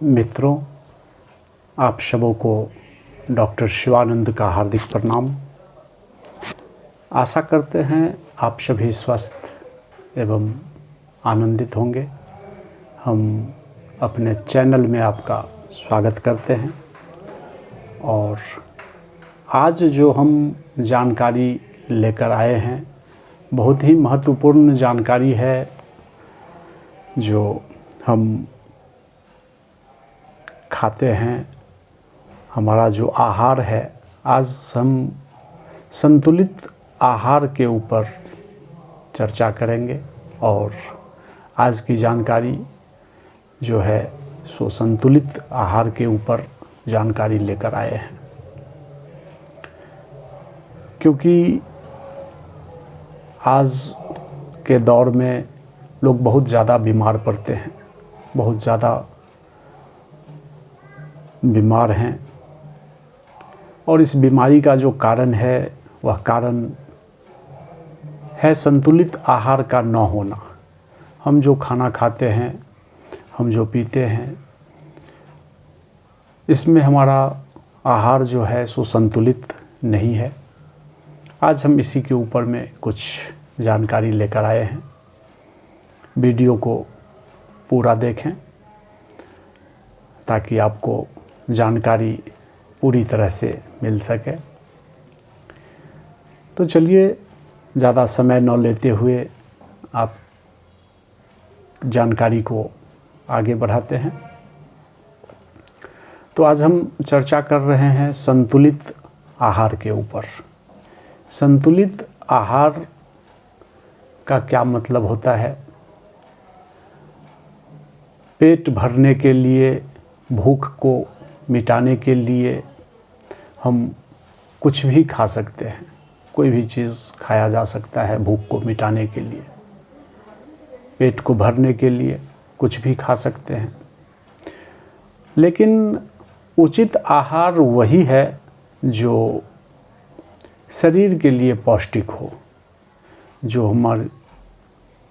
मित्रों, आप सबों को डॉक्टर शिवानंद का हार्दिक प्रणाम। आशा करते हैं आप सभी स्वस्थ एवं आनंदित होंगे। हम अपने चैनल में आपका स्वागत करते हैं और आज जो हम जानकारी लेकर आए हैं बहुत ही महत्वपूर्ण जानकारी है जो हम खाते हैं। हमारा जो आहार है, आज हम संतुलित आहार के ऊपर चर्चा करेंगे और आज की जानकारी जो है सो संतुलित आहार के ऊपर जानकारी लेकर आए हैं, क्योंकि आज के दौर में लोग बहुत ज़्यादा बीमार पड़ते हैं, बहुत ज़्यादा बीमार हैं और इस बीमारी का जो कारण है वह कारण है संतुलित आहार का न होना। हम जो खाना खाते हैं, हम जो पीते हैं, इसमें हमारा आहार जो है सो संतुलित नहीं है। आज हम इसी के ऊपर में कुछ जानकारी लेकर आए हैं। वीडियो को पूरा देखें ताकि आपको जानकारी पूरी तरह से मिल सके। तो चलिए ज़्यादा समय न लेते हुए आप जानकारी को आगे बढ़ाते हैं। तो आज हम चर्चा कर रहे हैं संतुलित आहार के ऊपर। संतुलित आहार का क्या मतलब होता है? पेट भरने के लिए, भूख को मिटाने के लिए हम कुछ भी खा सकते हैं। कोई भी चीज़ खाया जा सकता है भूख को मिटाने के लिए। पेट को भरने के लिए कुछ भी खा सकते हैं, लेकिन उचित आहार वही है जो शरीर के लिए पौष्टिक हो, जो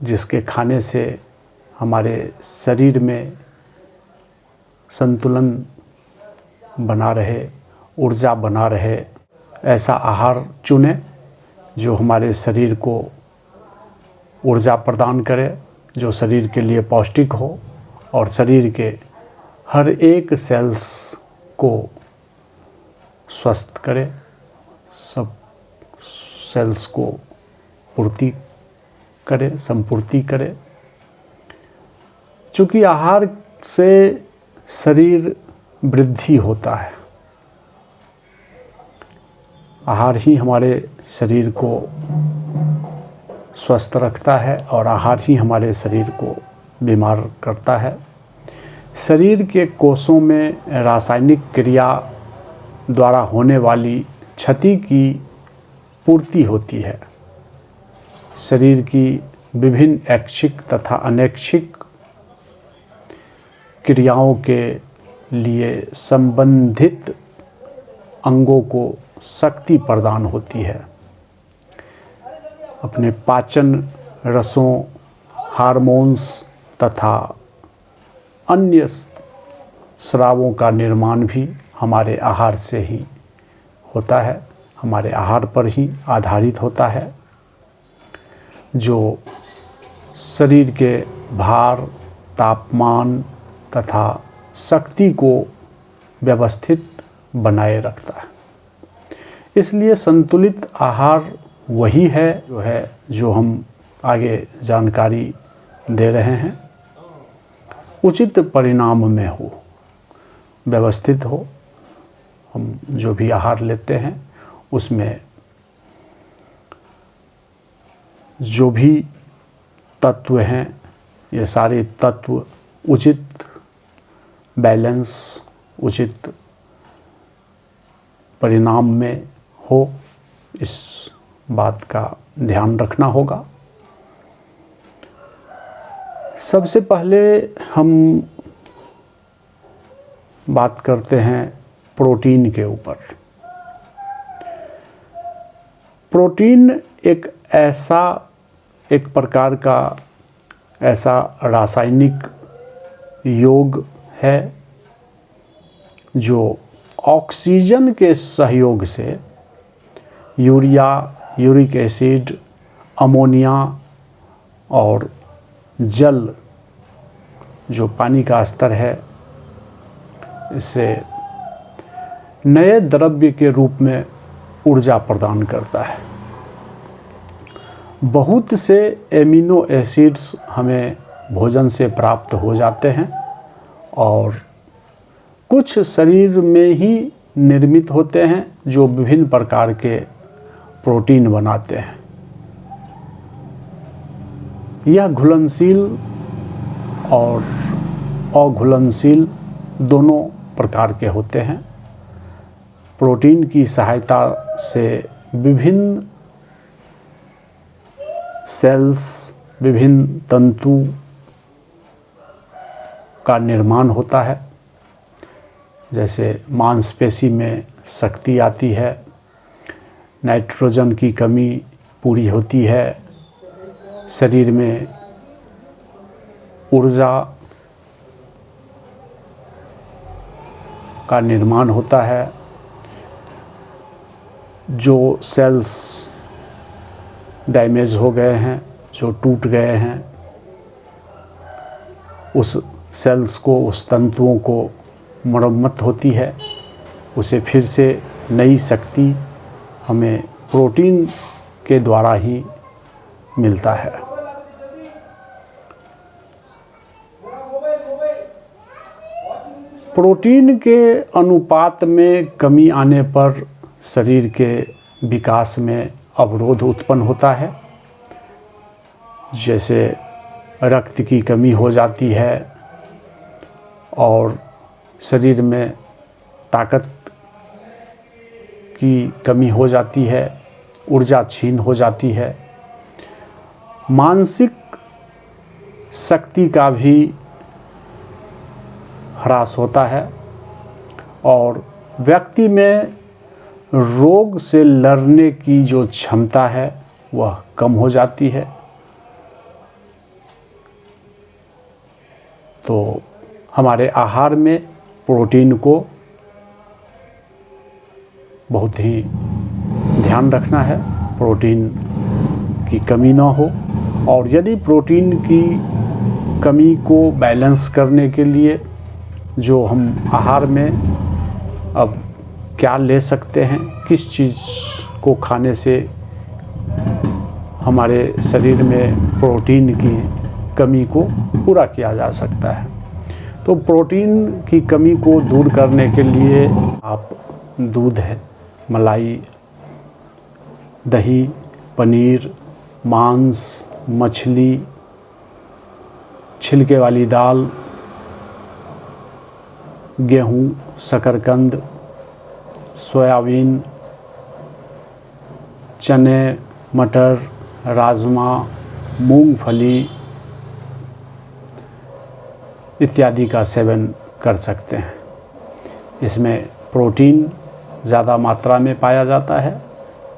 जिसके खाने से हमारे शरीर में संतुलन बना रहे, ऊर्जा बना रहे। ऐसा आहार चुनें जो हमारे शरीर को ऊर्जा प्रदान करे, जो शरीर के लिए पौष्टिक हो और शरीर के हर एक सेल्स को स्वस्थ करे, सब सेल्स को पूर्ति करे, संपूर्ति करे। चूँकि आहार से शरीर वृद्धि होता है, आहार ही हमारे शरीर को स्वस्थ रखता है और आहार ही हमारे शरीर को बीमार करता है। शरीर के कोषों में रासायनिक क्रिया द्वारा होने वाली क्षति की पूर्ति होती है। शरीर की विभिन्न ऐच्छिक तथा अनैच्छिक क्रियाओं के लिए संबंधित अंगों को शक्ति प्रदान होती है। अपने पाचन रसों, हार्मोन्स तथा अन्य स्रावों का निर्माण भी हमारे आहार से ही होता है, हमारे आहार पर ही आधारित होता है, जो शरीर के भार, तापमान तथा शक्ति को व्यवस्थित बनाए रखता है। इसलिए संतुलित आहार वही है जो हम आगे जानकारी दे रहे हैं, उचित परिणाम में हो, व्यवस्थित हो। हम जो भी आहार लेते हैं उसमें जो भी तत्व हैं, ये सारे तत्व उचित बैलेंस, उचित परिणाम में हो, इस बात का ध्यान रखना होगा। सबसे पहले हम बात करते हैं प्रोटीन के ऊपर। प्रोटीन एक प्रकार का ऐसा रासायनिक योग है जो ऑक्सीजन के सहयोग से यूरिया, यूरिक एसिड, अमोनिया और जल, जो पानी का स्तर है, इसे नए द्रव्य के रूप में ऊर्जा प्रदान करता है। बहुत से एमिनो एसिड्स हमें भोजन से प्राप्त हो जाते हैं और कुछ शरीर में ही निर्मित होते हैं जो विभिन्न प्रकार के प्रोटीन बनाते हैं। यह घुलनशील और अघुलनशील दोनों प्रकार के होते हैं। प्रोटीन की सहायता से विभिन्न सेल्स, विभिन्न तंतु का निर्माण होता है। जैसे मांसपेशी में शक्ति आती है, नाइट्रोजन की कमी पूरी होती है, शरीर में ऊर्जा का निर्माण होता है। जो सेल्स डैमेज हो गए हैं, जो टूट गए हैं, उस सेल्स को, उस तंतुओं को मरम्मत होती है, उसे फिर से नई शक्ति हमें प्रोटीन के द्वारा ही मिलता है। प्रोटीन के अनुपात में कमी आने पर शरीर के विकास में अवरोध उत्पन्न होता है। जैसे रक्त की कमी हो जाती है और शरीर में ताकत की कमी हो जाती है, ऊर्जा क्षीण हो जाती है। मानसिक शक्ति का भी ह्रास होता है और व्यक्ति में रोग से लड़ने की जो क्षमता है वह कम हो जाती है। तो हमारे आहार में प्रोटीन को बहुत ही ध्यान रखना है, प्रोटीन की कमी ना हो। और यदि प्रोटीन की कमी को बैलेंस करने के लिए जो हम आहार में अब क्या ले सकते हैं, किस चीज़ को खाने से हमारे शरीर में प्रोटीन की कमी को पूरा किया जा सकता है। तो प्रोटीन की कमी को दूर करने के लिए आप दूध है, मलाई, दही, पनीर, मांस, मछली, छिलके वाली दाल, गेहूँ, शकरकंद, सोयाबीन, चने, मटर, राजमा, मूंगफली इत्यादि का सेवन कर सकते हैं। इसमें प्रोटीन ज़्यादा मात्रा में पाया जाता है,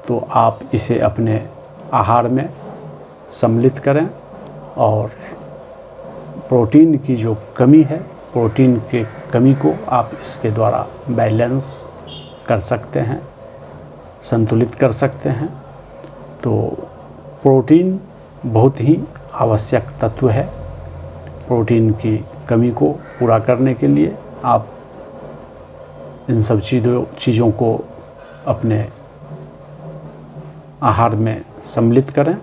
तो आप इसे अपने आहार में सम्मिलित करें और प्रोटीन की जो कमी है, प्रोटीन के कमी को आप इसके द्वारा बैलेंस कर सकते हैं, संतुलित कर सकते हैं। तो प्रोटीन बहुत ही आवश्यक तत्व है। प्रोटीन की कमी को पूरा करने के लिए आप इन सब चीज़ों को अपने आहार में सम्मिलित करें।